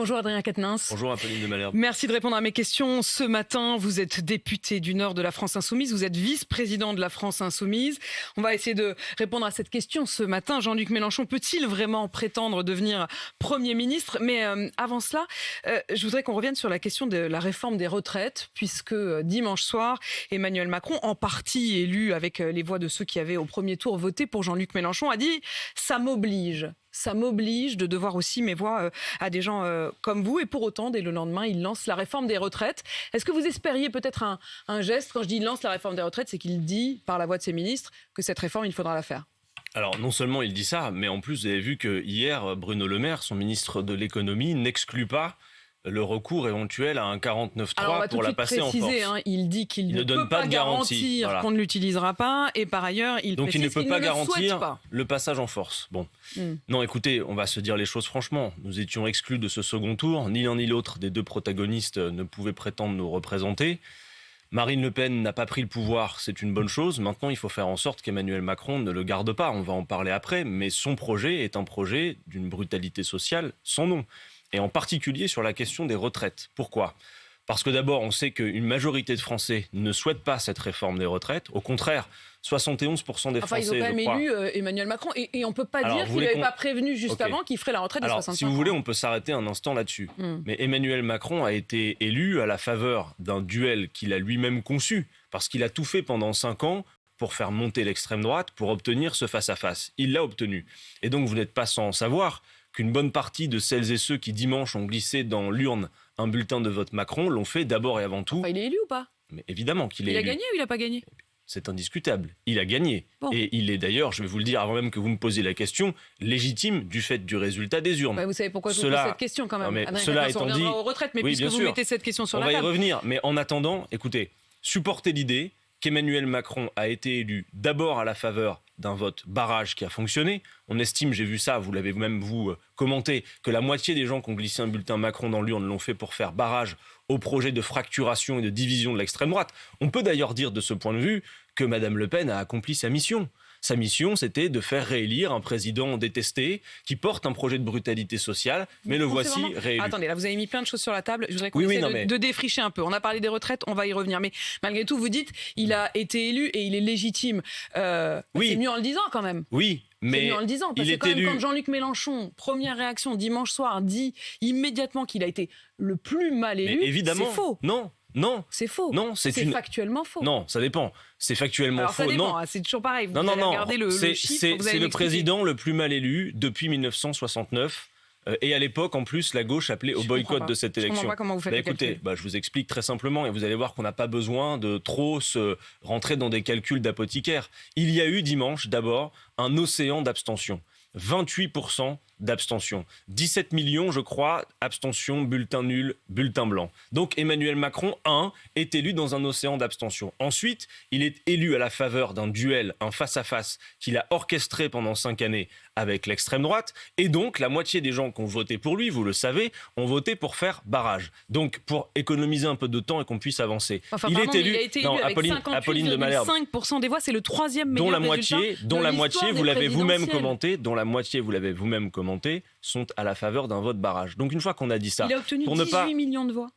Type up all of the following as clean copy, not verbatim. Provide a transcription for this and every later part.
Bonjour Adrien Quatennens. Bonjour Apolline de Malherbe. Merci de répondre à mes questions. Ce matin, vous êtes député du Nord de la France Insoumise, vous êtes vice-président de la France Insoumise. On va essayer de répondre à cette question ce matin. Jean-Luc Mélenchon peut-il vraiment prétendre devenir Premier ministre ? Mais avant cela, je voudrais qu'on revienne sur la question de la réforme des retraites, puisque dimanche soir, Emmanuel Macron, en partie élu avec les voix de ceux qui avaient au premier tour voté pour Jean-Luc Mélenchon, a dit « ça m'oblige ». Ça m'oblige de devoir aussi mes voix à des gens comme vous. Et pour autant, dès le lendemain, il lance la réforme des retraites. Est-ce que vous espériez peut-être un geste ? Quand je dis il lance la réforme des retraites, c'est qu'il dit, par la voix de ses ministres, que cette réforme, il faudra la faire. Alors, non seulement il dit ça, mais en plus, vous avez vu que hier, Bruno Le Maire, son ministre de l'économie, n'exclut pas le recours éventuel à un 49.3 pour la passer en force. Il dit qu'il ne peut pas garantir qu'on ne l'utilisera pas, et par ailleurs, il précise qu'il ne peut pas garantir le passage en force. Bon, non, écoutez, on va se dire les choses franchement. Nous étions exclus de ce second tour. Ni l'un ni l'autre des deux protagonistes ne pouvaient prétendre nous représenter. Marine Le Pen n'a pas pris le pouvoir, c'est une bonne chose. Maintenant, il faut faire en sorte qu'Emmanuel Macron ne le garde pas. On va en parler après, mais son projet est un projet d'une brutalité sociale sans nom. Et en particulier sur la question des retraites. Pourquoi ? Parce que d'abord, on sait qu'une majorité de Français ne souhaitent pas cette réforme des retraites. Au contraire, 71% des Français, ils ont quand même élu Emmanuel Macron. Et on ne peut pas dire qu'il n'avait pas prévenu juste avant qu'il ferait la retraite de 65 ans. Si vous voulez, on peut s'arrêter un instant là-dessus. Mais Emmanuel Macron a été élu à la faveur d'un duel qu'il a lui-même conçu. Parce qu'il a tout fait pendant 5 ans pour faire monter l'extrême droite, pour obtenir ce face-à-face. Il l'a obtenu. Et donc, vous n'êtes pas sans savoir qu'une bonne partie de celles et ceux qui, dimanche, ont glissé dans l'urne un bulletin de vote Macron l'ont fait d'abord et avant tout. Il est élu ou pas ? Mais évidemment qu'il est élu. Il a gagné ou il n'a pas gagné ? C'est indiscutable. Il a gagné. Bon. Et il est d'ailleurs, je vais vous le dire avant même que vous me posiez la question, légitime du fait du résultat des urnes. Vous savez pourquoi je vous pose cette question quand même. Cela étant dit, aux retraites, mais puisque vous mettez cette question sur la table. On va y revenir. Mais en attendant, écoutez, supportez l'idée qu'Emmanuel Macron a été élu d'abord à la faveur d'un vote barrage qui a fonctionné. On estime, j'ai vu ça, vous l'avez même commenté, que la moitié des gens qui ont glissé un bulletin Macron dans l'urne l'ont fait pour faire barrage au projet de fracturation et de division de l'extrême droite. On peut d'ailleurs dire de ce point de vue que Mme Le Pen a accompli sa mission. Sa mission, c'était de faire réélire un président détesté qui porte un projet de brutalité sociale, mais le voici réélu. Attendez, là vous avez mis plein de choses sur la table. Je voudrais qu'on essaie de défricher un peu. On a parlé des retraites, on va y revenir. Mais malgré tout, vous dites, il a été élu et il est légitime. C'est mieux en le disant quand même. Oui. Mais c'est mieux en le disant, parce que quand Jean-Luc Mélenchon, première réaction dimanche soir, dit immédiatement qu'il a été le plus mal élu, c'est faux. Non. C'est faux. Non, c'est factuellement faux. Non, ça dépend. C'est factuellement faux. Ça dépend, c'est toujours pareil. Vous allez regarder le chiffre, c'est le président le plus mal élu depuis 1969. Et à l'époque, en plus, la gauche appelait au boycott de cette élection. Je comprends pas comment vous faites le calcul. Je vous explique très simplement et vous allez voir qu'on n'a pas besoin de trop se rentrer dans des calculs d'apothicaire. Il y a eu dimanche, d'abord, un océan d'abstention. 28% d'abstention. 17 millions, je crois, abstention, bulletin nul, bulletin blanc. Donc Emmanuel Macron, est élu dans un océan d'abstention. Ensuite, il est élu à la faveur d'un duel, un face-à-face qu'il a orchestré pendant 5 années avec l'extrême droite. Et donc, la moitié des gens qui ont voté pour lui, vous le savez, ont voté pour faire barrage. Donc, pour économiser un peu de temps et qu'on puisse avancer. Il a été élu avec 58,5% des voix. C'est le troisième meilleur résultat. Dont la moitié, vous l'avez vous-même commenté, sont à la faveur d'un vote barrage. Donc une fois qu'on a dit ça... Il a obtenu 18 millions de voix.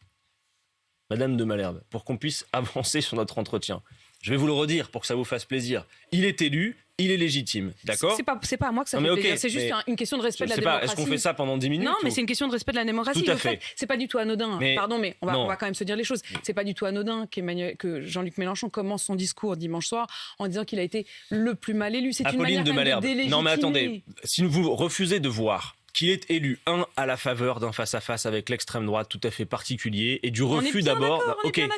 Madame de Malherbe, pour qu'on puisse avancer sur notre entretien, je vais vous le redire pour que ça vous fasse plaisir. Il est élu, il est légitime, d'accord ? C'est pas à moi que ça fait plaisir, c'est juste une question de respect de la démocratie. Est-ce qu'on fait ça pendant 10 minutes ? Non, mais c'est une question de respect de la démocratie. Tout à fait. C'est pas du tout anodin. Pardon, mais on va quand même se dire les choses. C'est pas du tout anodin que Jean-Luc Mélenchon commence son discours dimanche soir en disant qu'il a été le plus mal élu. C'est une manière de délégitimer. Non, mais attendez, si vous refusez de voir qu'il est élu, à la faveur d'un face-à-face avec l'extrême droite tout à fait particulier, et du refus d'abord...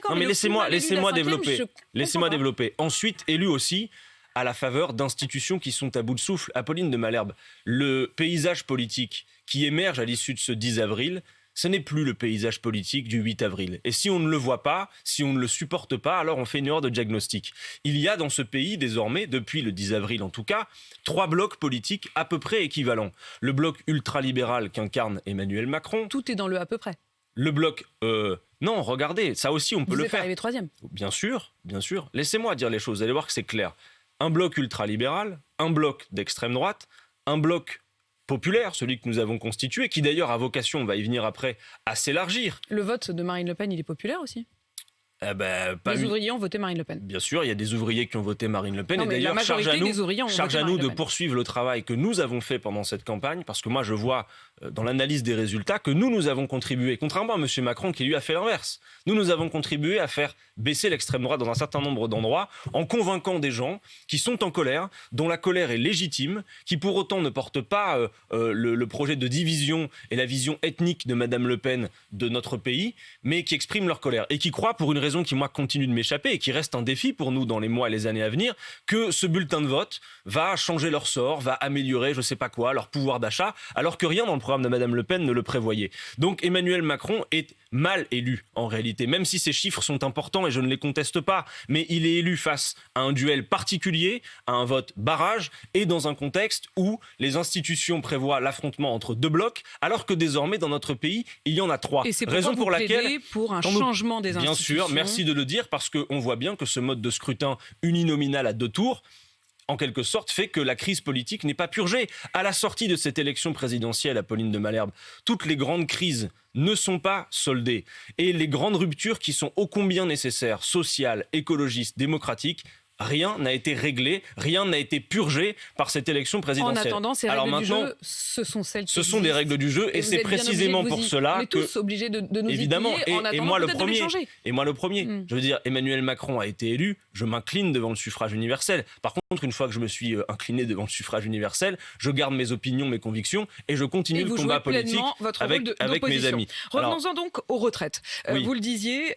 Non, mais laissez-moi développer. Laissez-moi développer. Ensuite, élu aussi à la faveur d'institutions qui sont à bout de souffle. Apolline de Malherbe, le paysage politique qui émerge à l'issue de ce 10 avril, ce n'est plus le paysage politique du 8 avril. Et si on ne le voit pas, si on ne le supporte pas, alors on fait une erreur de diagnostic. Il y a dans ce pays désormais, depuis le 10 avril en tout cas, 3 blocs politiques à peu près équivalents. Le bloc ultralibéral qu'incarne Emmanuel Macron. Tout est dans le à peu près. Le bloc... non, regardez, ça aussi on peut le faire. Vous êtes arrivé 3e. Bien sûr. Laissez-moi dire les choses, vous allez voir que c'est clair. Un bloc ultralibéral, un bloc d'extrême droite, un bloc populaire, celui que nous avons constitué, qui d'ailleurs a vocation, on va y venir après, à s'élargir. Le vote de Marine Le Pen, il est populaire aussi ? Les ouvriers ont voté Marine Le Pen. Bien sûr, il y a des ouvriers qui ont voté Marine Le Pen. Non, et d'ailleurs, charge à nous de poursuivre le travail que nous avons fait pendant cette campagne, parce que moi, je vois dans l'analyse des résultats que nous avons contribué, contrairement à M. Macron qui lui a fait l'inverse. Nous avons contribué à faire baisser l'extrême droite dans un certain nombre d'endroits en convainquant des gens qui sont en colère, dont la colère est légitime, qui pour autant ne portent pas le projet de division et la vision ethnique de Mme Le Pen de notre pays, mais qui expriment leur colère et qui croient, pour une raison qui, moi, continue de m'échapper et qui reste un défi pour nous dans les mois et les années à venir, que ce bulletin de vote va changer leur sort, va améliorer, je ne sais pas quoi, leur pouvoir d'achat, alors que rien dans le programme de Mme Le Pen ne le prévoyait. Donc Emmanuel Macron est mal élu en réalité, même si ces chiffres sont importants et je ne les conteste pas, mais il est élu face à un duel particulier, à un vote barrage et dans un contexte où les institutions prévoient l'affrontement entre deux blocs, alors que désormais dans notre pays, il y en a trois. Et c'est raison pour laquelle pour un changement des institutions. Bien sûr, merci de le dire, parce qu'on voit bien que ce mode de scrutin uninominal à 2 tours, en quelque sorte, fait que la crise politique n'est pas purgée. À la sortie de cette élection présidentielle, Apolline de Malherbe, toutes les grandes crises ne sont pas soldées. Et les grandes ruptures qui sont ô combien nécessaires, sociales, écologistes, démocratiques, rien n'a été réglé, rien n'a été purgé par cette élection présidentielle. En attendant, ces règles du jeu, ce sont celles qui existent. Des règles du jeu et c'est précisément pour cela que... On est tous obligés de nous évidemment, y plier en attendant peut-être de les changer. Et moi le premier. Je veux dire, Emmanuel Macron a été élu, je m'incline devant le suffrage universel. Par contre, une fois que je me suis incliné devant le suffrage universel, je garde mes opinions, mes convictions et je continue le combat politique avec mes amis. Revenons-en donc aux retraites. Oui. Vous le disiez,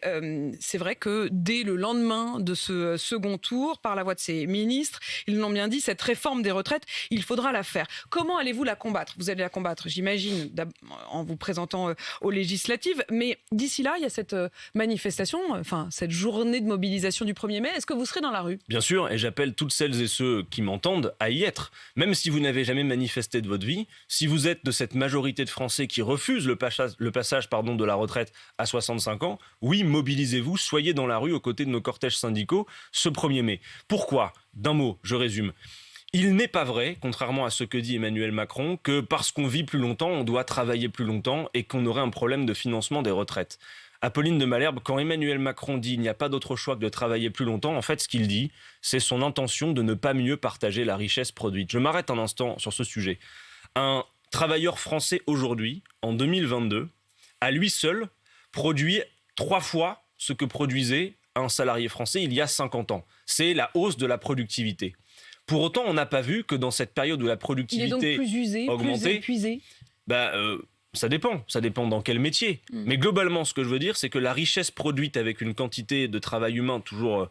c'est vrai que dès le lendemain de ce second tour, par la voix de ses ministres, ils l'ont bien dit, cette réforme des retraites, il faudra la faire. Comment allez-vous la combattre ? Vous allez la combattre, j'imagine, en vous présentant aux législatives, mais d'ici là, il y a cette manifestation, cette journée de mobilisation du 1er mai. Est-ce que vous serez dans la rue ? Bien sûr, et j'appelle toutes celles et ceux qui m'entendent à y être. Même si vous n'avez jamais manifesté de votre vie, si vous êtes de cette majorité de Français qui refuse le passage de la retraite à 65 ans, oui, mobilisez-vous, soyez dans la rue aux côtés de nos cortèges syndicaux ce 1er mai. Pourquoi ? D'un mot, je résume. Il n'est pas vrai, contrairement à ce que dit Emmanuel Macron, que parce qu'on vit plus longtemps, on doit travailler plus longtemps et qu'on aurait un problème de financement des retraites. Apolline de Malherbe, quand Emmanuel Macron dit « il n'y a pas d'autre choix que de travailler plus longtemps », en fait, ce qu'il dit, c'est son intention de ne pas mieux partager la richesse produite. Je m'arrête un instant sur ce sujet. Un travailleur français aujourd'hui, en 2022, à lui seul, produit 3 fois ce que produisait un salarié français il y a 50 ans. C'est la hausse de la productivité. Pour autant, on n'a pas vu que dans cette période où la productivité augmentait... Il est donc plus usé, plus épuisé. Ça dépend dans quel métier. Mais globalement, ce que je veux dire, c'est que la richesse produite avec une quantité de travail humain toujours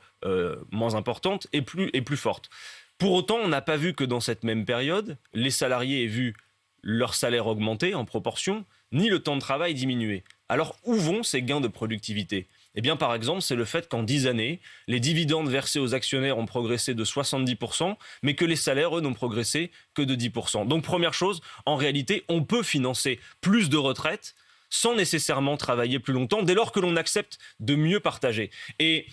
moins importante est plus forte. Pour autant, on n'a pas vu que dans cette même période, les salariés aient vu leur salaire augmenter en proportion, ni le temps de travail diminuer. Alors, où vont ces gains de productivité ? Eh bien, par exemple, c'est le fait qu'en 10 années, les dividendes versés aux actionnaires ont progressé de 70%, mais que les salaires, eux, n'ont progressé que de 10%. Donc, première chose, en réalité, on peut financer plus de retraites sans nécessairement travailler plus longtemps, dès lors que l'on accepte de mieux partager. Et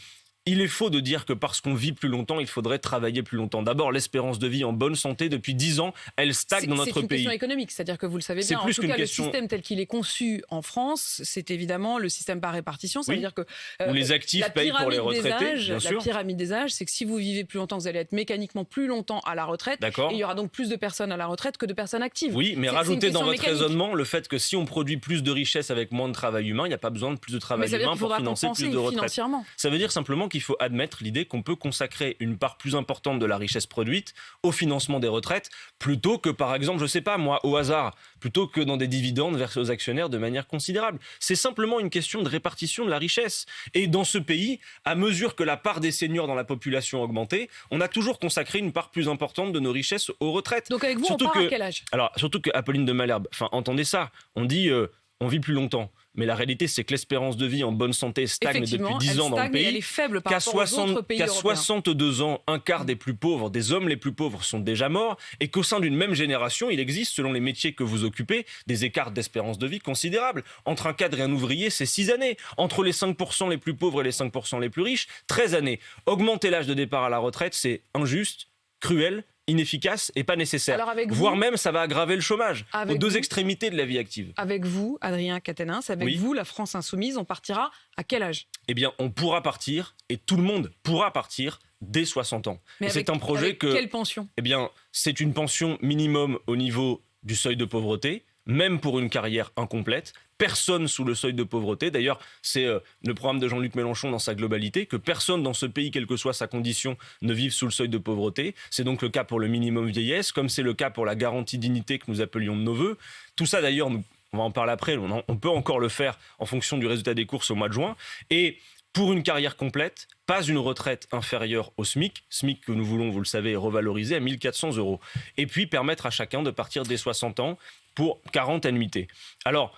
il est faux de dire que parce qu'on vit plus longtemps, il faudrait travailler plus longtemps. D'abord, l'espérance de vie en bonne santé, depuis 10 ans, elle stagne dans notre pays. C'est une question économique, c'est-à-dire que vous le savez bien. En tout cas, le système tel qu'il est conçu en France, c'est évidemment le système par répartition. Ça veut dire que où les actifs payent pour les retraités, bien sûr. La pyramide des âges, c'est que si vous vivez plus longtemps, vous allez être mécaniquement plus longtemps à la retraite. D'accord. Et il y aura donc plus de personnes à la retraite que de personnes actives. Oui, mais rajoutez dans votre raisonnement le fait que si on produit plus de richesses avec moins de travail humain, il n'y a pas besoin de plus de travail humain pour financer plus de retraites. Ça veut dire simplement qu'il faut admettre l'idée qu'on peut consacrer une part plus importante de la richesse produite au financement des retraites, plutôt que, par exemple, je ne sais pas moi, au hasard, plutôt que dans des dividendes versés aux actionnaires de manière considérable. C'est simplement une question de répartition de la richesse. Et dans ce pays, à mesure que la part des seniors dans la population a augmenté, on a toujours consacré une part plus importante de nos richesses aux retraites. Donc avec vous, surtout on part à quel âge ? Alors, surtout que Apolline de Malherbe, entendez ça, on dit on vit plus longtemps. Mais la réalité, c'est que l'espérance de vie en bonne santé stagne depuis 10 ans dans le pays. Elle est faible par rapport aux autres pays européens. Qu'à 62 ans, un quart des plus pauvres, des hommes les plus pauvres, sont déjà morts. Et qu'au sein d'une même génération, il existe, selon les métiers que vous occupez, des écarts d'espérance de vie considérables. Entre un cadre et un ouvrier, c'est 6 années. Entre les 5% les plus pauvres et les 5% les plus riches, 13 années. Augmenter l'âge de départ à la retraite, c'est injuste, cruel inefficace et pas nécessaire. Voire même, ça va aggraver le chômage aux deux extrémités de la vie active. Avec vous, Adrien Quatennens, vous, la France Insoumise, on partira à quel âge ? Eh bien, on pourra partir, et tout le monde pourra partir dès 60 ans. Mais c'est un projet quelle pension ? Eh bien, c'est une pension minimum au niveau du seuil de pauvreté, même pour une carrière incomplète. Personne sous le seuil de pauvreté. D'ailleurs, c'est le programme de Jean-Luc Mélenchon dans sa globalité, que personne dans ce pays, quelle que soit sa condition, ne vive sous le seuil de pauvreté. C'est donc le cas pour le minimum vieillesse, comme c'est le cas pour la garantie dignité que nous appelions de nos voeux. Tout ça, d'ailleurs, on va en parler après, on peut encore le faire en fonction du résultat des courses au mois de juin. Et pour une carrière complète, pas une retraite inférieure au SMIC que nous voulons, vous le savez, revaloriser à 1 400 €. Et puis permettre à chacun de partir dès 60 ans pour 40 annuités. Alors,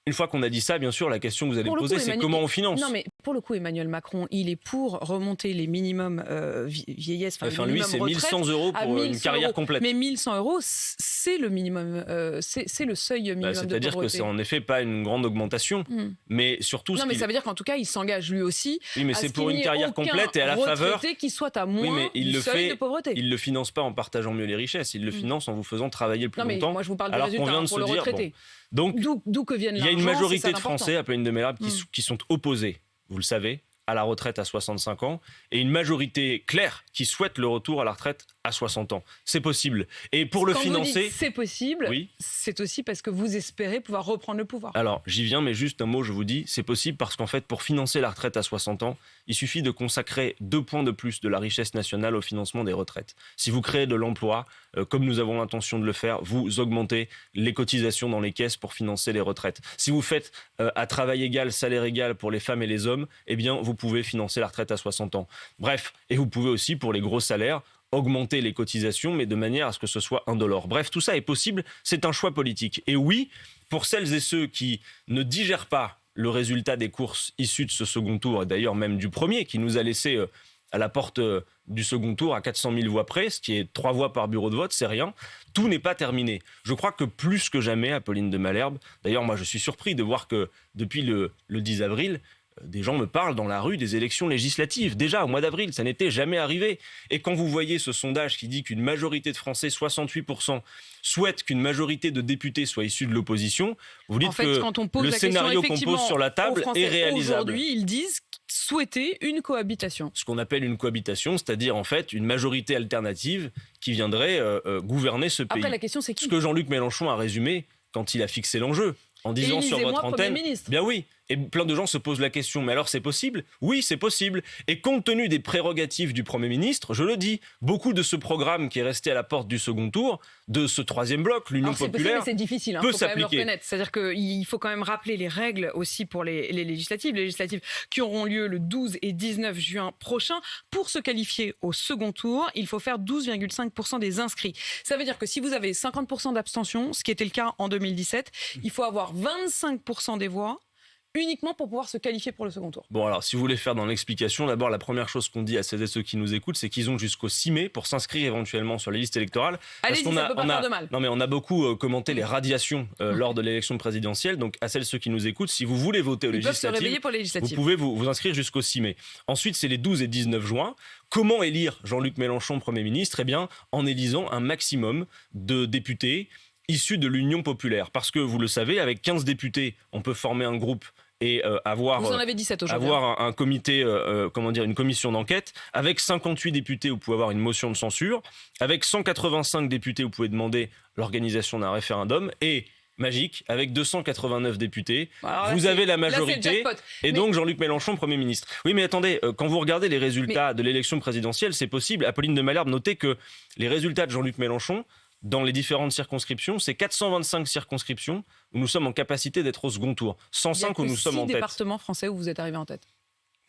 une fois qu'on a dit ça, bien sûr, la question que vous allez me poser, c'est comment on finance ? Non, mais pour le coup, Emmanuel Macron, il est pour remonter les minimums vieillesse, enfin lui, c'est 1 100 € pour une carrière complète. Mais 1 100 €, c'est le minimum, c'est le seuil minimum de pauvreté. C'est-à-dire que c'est en effet pas une grande augmentation, mais surtout... Non, mais ça veut dire qu'en tout cas, il s'engage lui aussi. Oui, mais c'est pour une carrière complète et à la faveur... qui soit à moins du seuil de pauvreté. Il le finance pas en partageant mieux les richesses, il le finance en vous faisant travailler le plus longtemps. Non, mais moi, je vous parle du résultat pour le retraité. Donc, d'où que vienne l'argent, il y a une majorité de Français, Apolline de Malherbe, qui sont opposés, vous le savez, à la retraite à 65 ans, et une majorité claire qui souhaite le retour à la retraite à 60 ans. C'est possible. Et pour le financer... Quand vous dites c'est possible, c'est aussi parce que vous espérez pouvoir reprendre le pouvoir. Alors, j'y viens, mais juste un mot, je vous dis, c'est possible parce qu'en fait, pour financer la retraite à 60 ans, il suffit de consacrer 2 points de plus de la richesse nationale au financement des retraites. Si vous créez de l'emploi, comme nous avons l'intention de le faire, vous augmentez les cotisations dans les caisses pour financer les retraites. Si vous faites à travail égal, salaire égal pour les femmes et les hommes, eh bien, vous pouvez financer la retraite à 60 ans. Bref, et vous pouvez aussi, pour les gros salaires, augmenter les cotisations, mais de manière à ce que ce soit indolore. Bref, tout ça est possible, c'est un choix politique. Et oui, pour celles et ceux qui ne digèrent pas le résultat des courses issues de ce second tour, et d'ailleurs même du premier, qui nous a laissé à la porte du second tour à 400 000 voix près, ce qui est 3 voix par bureau de vote, c'est rien. Tout n'est pas terminé. Je crois que plus que jamais, Apolline de Malherbe, d'ailleurs moi je suis surpris de voir que depuis le 10 avril, des gens me parlent dans la rue des élections législatives. Déjà, au mois d'avril, ça n'était jamais arrivé. Et quand vous voyez ce sondage qui dit qu'une majorité de Français, 68%, souhaitent qu'une majorité de députés soit issue de l'opposition, vous dites que le scénario qu'on pose sur la table est réalisable. Aujourd'hui, ils disent souhaiter une cohabitation. Ce qu'on appelle une cohabitation, c'est-à-dire en fait une majorité alternative qui viendrait gouverner ce pays. Après, la question, c'est qui ? Ce que Jean-Luc Mélenchon a résumé quand il a fixé l'enjeu, en disant sur votre antenne... Bien oui. Et plein de gens se posent la question, mais alors c'est possible ? Oui, c'est possible. Et compte tenu des prérogatives du Premier ministre, je le dis, beaucoup de ce programme qui est resté à la porte du second tour, de ce troisième bloc, l'Union populaire, c'est difficile, peut faut s'appliquer. Quand même le reconnaître. C'est-à-dire qu'il faut quand même rappeler les règles aussi pour les législatives qui auront lieu le 12 et 19 juin prochain. Pour se qualifier au second tour, il faut faire 12,5% des inscrits. Ça veut dire que si vous avez 50% d'abstention, ce qui était le cas en 2017, il faut avoir 25% des voix uniquement pour pouvoir se qualifier pour le second tour. Bon, alors, si vous voulez faire dans l'explication, d'abord, la première chose qu'on dit à celles et ceux qui nous écoutent, c'est qu'ils ont jusqu'au 6 mai pour s'inscrire éventuellement sur les listes électorales. Allez-y, ça peut pas faire de mal. Non, mais on a beaucoup commenté les radiations lors de l'élection présidentielle. Donc, à celles et ceux qui nous écoutent, si vous voulez voter aux législatives, vous pouvez vous inscrire jusqu'au 6 mai. Ensuite, c'est les 12 et 19 juin. Comment élire Jean-Luc Mélenchon Premier ministre ? Eh bien, en élisant un maximum de députés issus de l'Union populaire. Parce que, vous le savez, avec 15 députés, on peut former un groupe et avoir un comité, une commission d'enquête. Avec 58 députés, vous pouvez avoir une motion de censure. Avec 185 députés, vous pouvez demander l'organisation d'un référendum. Et, magique, avec 289 députés, vous avez la majorité. Et donc Jean-Luc Mélenchon, Premier ministre. Oui, mais attendez, quand vous regardez les résultats de l'élection présidentielle, c'est possible. Apolline de Malherbe, notez que les résultats de Jean-Luc Mélenchon, dans les différentes circonscriptions, c'est 425 circonscriptions où nous sommes en capacité d'être au second tour. 105 où nous sommes en tête. 6 départements français où vous êtes arrivé en tête.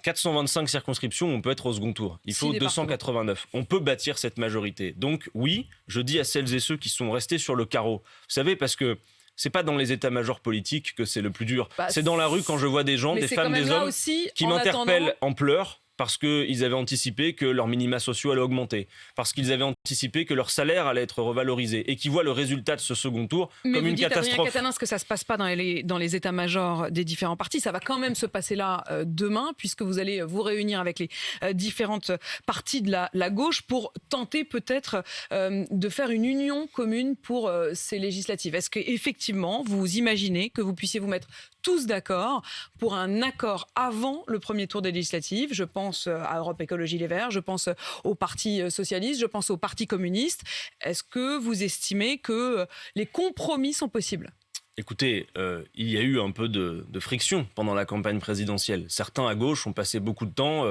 425 circonscriptions où on peut être au second tour. Il faut 289. On peut bâtir cette majorité. Donc oui, je dis à celles et ceux qui sont restés sur le carreau. Vous savez, parce que c'est pas dans les états-majors politiques que c'est le plus dur. C'est dans la rue quand je vois des gens, des femmes, des hommes qui m'interpellent en pleurs parce qu'ils avaient anticipé que leurs minima sociaux allaient augmenter, parce qu'ils avaient anticipé que leur salaire allait être revalorisé, et qui voient le résultat de ce second tour comme une catastrophe. Mais vous dites, Adrien Quatennens, que ça ne se passe pas dans les états-majors des différents partis. Ça va quand même se passer là demain, puisque vous allez vous réunir avec les différentes parties de la gauche pour tenter peut-être de faire une union commune pour ces législatives. Est-ce qu'effectivement, vous imaginez que vous puissiez vous mettre tous d'accord pour un accord avant le premier tour des législatives? Je pense à Europe Écologie Les Verts, je pense au Parti Socialiste, je pense au Parti Communiste. Est-ce que vous estimez que les compromis sont possibles? Écoutez, il y a eu un peu de friction pendant la campagne présidentielle. Certains à gauche ont passé beaucoup de temps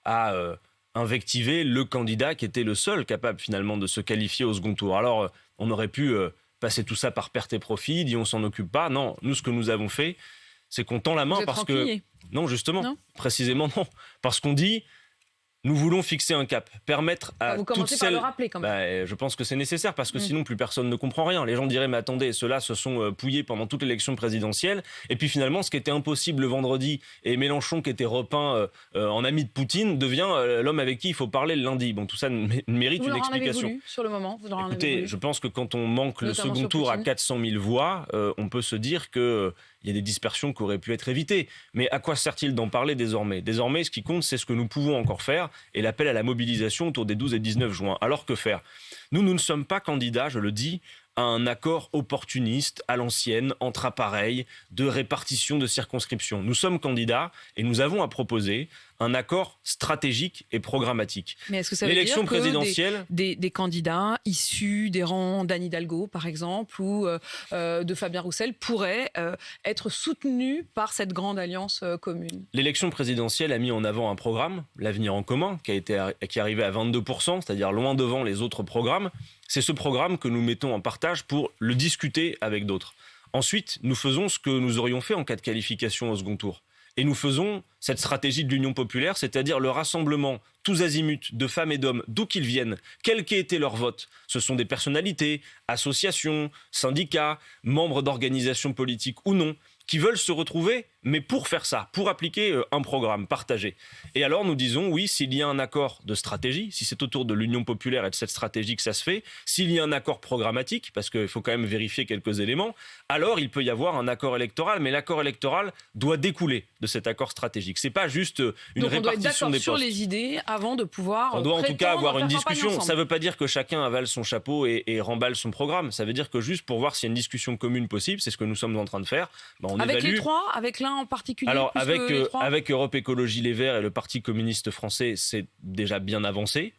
à invectiver le candidat qui était le seul capable finalement de se qualifier au second tour. Alors, on aurait pu passer tout ça par perte et profit, dit on s'en occupe pas. Non, nous, ce que nous avons fait, c'est qu'on tend la main parce que... Non, justement, non. Précisément non. Parce qu'on dit... Nous voulons fixer un cap, permettre à vous toutes celles... par le rappeler quand même. Je pense que c'est nécessaire parce que sinon plus personne ne comprend rien. Les gens diraient mais attendez, ceux-là se sont pouillés pendant toute l'élection présidentielle et puis finalement ce qui était impossible le vendredi et Mélenchon qui était repeint en ami de Poutine devient l'homme avec qui il faut parler le lundi. Bon, tout ça mérite une explication. Voulu, sur le moment, vous écoutez, je pense que quand on manque le second tour à 400 000 voix, on peut se dire que il y a des dispersions qui auraient pu être évitées. Mais à quoi sert-il d'en parler désormais ? Désormais, ce qui compte, c'est ce que nous pouvons encore faire et l'appel à la mobilisation autour des 12 et 19 juin. Alors que faire ? Nous ne sommes pas candidats, je le dis, à un accord opportuniste, à l'ancienne, entre appareils, de répartition de circonscriptions. Nous sommes candidats et nous avons à proposer un accord stratégique et programmatique. Mais est-ce que ça veut dire que des candidats issus des rangs d'Anne Hidalgo, par exemple, ou de Fabien Roussel, pourraient être soutenus par cette grande alliance commune ? L'élection présidentielle a mis en avant un programme, l'Avenir en commun, qui est arrivé à 22%, c'est-à-dire loin devant les autres programmes. C'est ce programme que nous mettons en partage pour le discuter avec d'autres. Ensuite, nous faisons ce que nous aurions fait en cas de qualification au second tour. Et nous faisons cette stratégie de l'Union populaire, c'est-à-dire le rassemblement tous azimuts de femmes et d'hommes, d'où qu'ils viennent, quel qu'ait été leur vote. Ce sont des personnalités, associations, syndicats, membres d'organisations politiques ou non, qui veulent se retrouver, mais pour faire ça, pour appliquer un programme partagé. Et alors nous disons, oui, s'il y a un accord de stratégie, si c'est autour de l'Union populaire et de cette stratégie que ça se fait, s'il y a un accord programmatique, parce qu'il faut quand même vérifier quelques éléments, alors il peut y avoir un accord électoral, mais l'accord électoral doit découler de cet accord stratégique. C'est pas juste une répartition des postes. Donc on doit être d'accord sur les idées avant de pouvoir on doit en tout cas avoir une discussion. Ça ne veut pas dire que chacun avale son chapeau et remballe son programme. Ça veut dire que juste pour voir s'il y a une discussion commune possible, c'est ce que nous sommes en train de faire. On avec évalue... les trois, avec l'un en particulier. Alors avec Europe Écologie Les Verts et le Parti communiste français, c'est déjà bien avancé.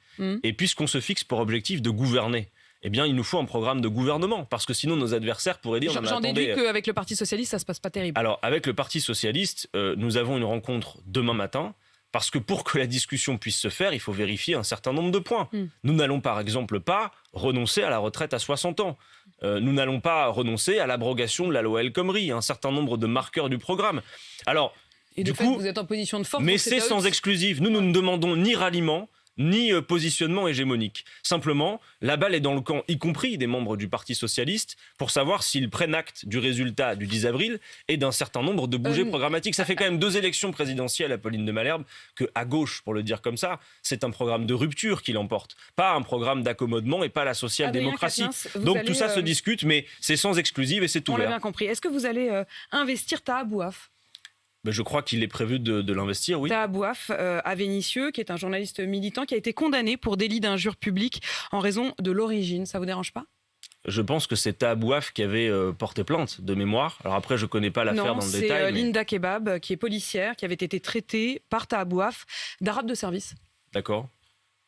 Et puisqu'on se fixe pour objectif de gouverner, eh bien, il nous faut un programme de gouvernement, parce que sinon nos adversaires pourraient dire... J'en déduis qu'avec le Parti Socialiste, ça ne se passe pas terrible. Alors, avec le Parti Socialiste, nous avons une rencontre demain matin, parce que pour que la discussion puisse se faire, il faut vérifier un certain nombre de points. Nous n'allons par exemple pas renoncer à la retraite à 60 ans. Nous n'allons pas renoncer à l'abrogation de la loi El Khomri, un certain nombre de marqueurs du programme. Alors, et du coup, vous êtes en position de force. Mais c'est sans exclusive. Nous ne demandons ni ralliement, ni positionnement hégémonique. Simplement, la balle est dans le camp, y compris des membres du Parti Socialiste, pour savoir s'ils prennent acte du résultat du 10 avril et d'un certain nombre de bougées programmatiques. Ça fait quand même 2 élections présidentielles, Apolline de Malherbe, que à gauche, pour le dire comme ça, c'est un programme de rupture qui l'emporte, pas un programme d'accommodement et pas la social-démocratie. Donc tout ça se discute, mais c'est sans exclusive et c'est ouvert. On l'a bien compris. Est-ce que vous allez investir Taha Bouaf ? Je crois qu'il est prévu de l'investir, oui. Taha Bouaf, à Vénissieux, qui est un journaliste militant qui a été condamné pour délit d'injure publique en raison de l'origine. Ça vous dérange pas ? Je pense que c'est Taha Bouaf qui avait porté plainte de mémoire. Alors après, je ne connais pas l'affaire dans le détail. Non, c'est Linda Kebab, qui est policière, qui avait été traitée par Taha Bouaf d'arabe de service. D'accord.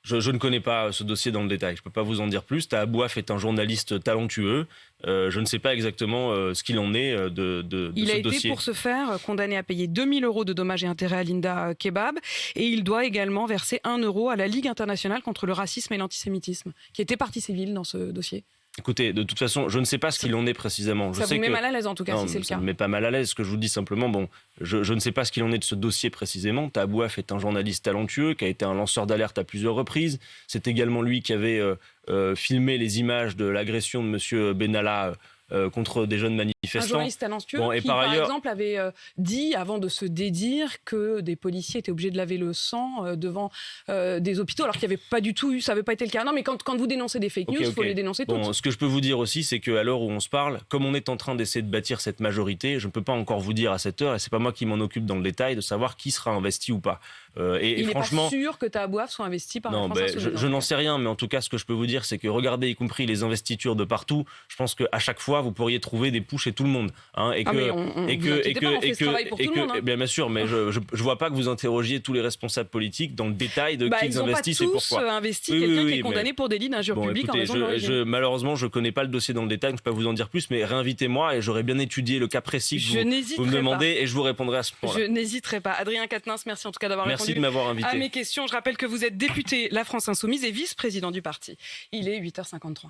Je ne connais pas ce dossier dans le détail, je ne peux pas vous en dire plus. Taha Bouaf est un journaliste talentueux. Je ne sais pas exactement ce qu'il en est de ce dossier. Il a été pour ce faire condamné à payer 2 000 € de dommages et intérêts à Linda Kebab. Et il doit également verser 1 € à la Ligue internationale contre le racisme et l'antisémitisme, qui était partie civile dans ce dossier. Écoutez, de toute façon, je ne sais pas ce qu'il en est précisément. Ça vous met mal à l'aise en tout cas, si c'est le cas. Ça ne me met pas mal à l'aise. Ce que je vous dis simplement, je ne sais pas ce qu'il en est de ce dossier précisément. Taha Bouaf est un journaliste talentueux qui a été un lanceur d'alerte à plusieurs reprises. C'est également lui qui avait filmé les images de l'agression de M. Benalla contre des jeunes manifestants. Un journaliste talentueux qui, par exemple, avait dit, avant de se dédire, que des policiers étaient obligés de laver le sang devant des hôpitaux, alors qu'il n'y avait pas du tout eu, ça n'avait pas été le cas. Non, mais quand vous dénoncez des fake news, il faut les dénoncer toutes. Ce que je peux vous dire aussi, c'est qu'à l'heure où on se parle, comme on est en train d'essayer de bâtir cette majorité, je ne peux pas encore vous dire à cette heure, et c'est pas moi qui m'en occupe dans le détail, de savoir qui sera investi ou pas. Il n'est pas sûr que Tahabouaf soit investi par la France Insoumise. Je n'en sais rien, mais en tout cas, ce que je peux vous dire, c'est que regardez, y compris les investitures de partout, je pense qu'à chaque fois, vous pourriez trouver des poux chez tout le monde. Bien sûr, mais je ne vois pas que vous interrogiez tous les responsables politiques dans le détail de qui ils investissent et pourquoi. Ils n'ont pas tous investi quelqu'un qui est condamné pour délit d'injure publique en raison de l'origine. Malheureusement, je ne connais pas le dossier dans le détail, donc je ne peux pas vous en dire plus, mais réinvitez-moi et j'aurais bien étudié le cas précis que vous me demandez et je vous répondrai à ce point-là. Je n'hésiterai pas. Adrien Quatennens, merci en tout cas d'avoir répondu de m'avoir invité à mes questions. Je rappelle que vous êtes député La France Insoumise et vice-président du parti. Il est 8h53.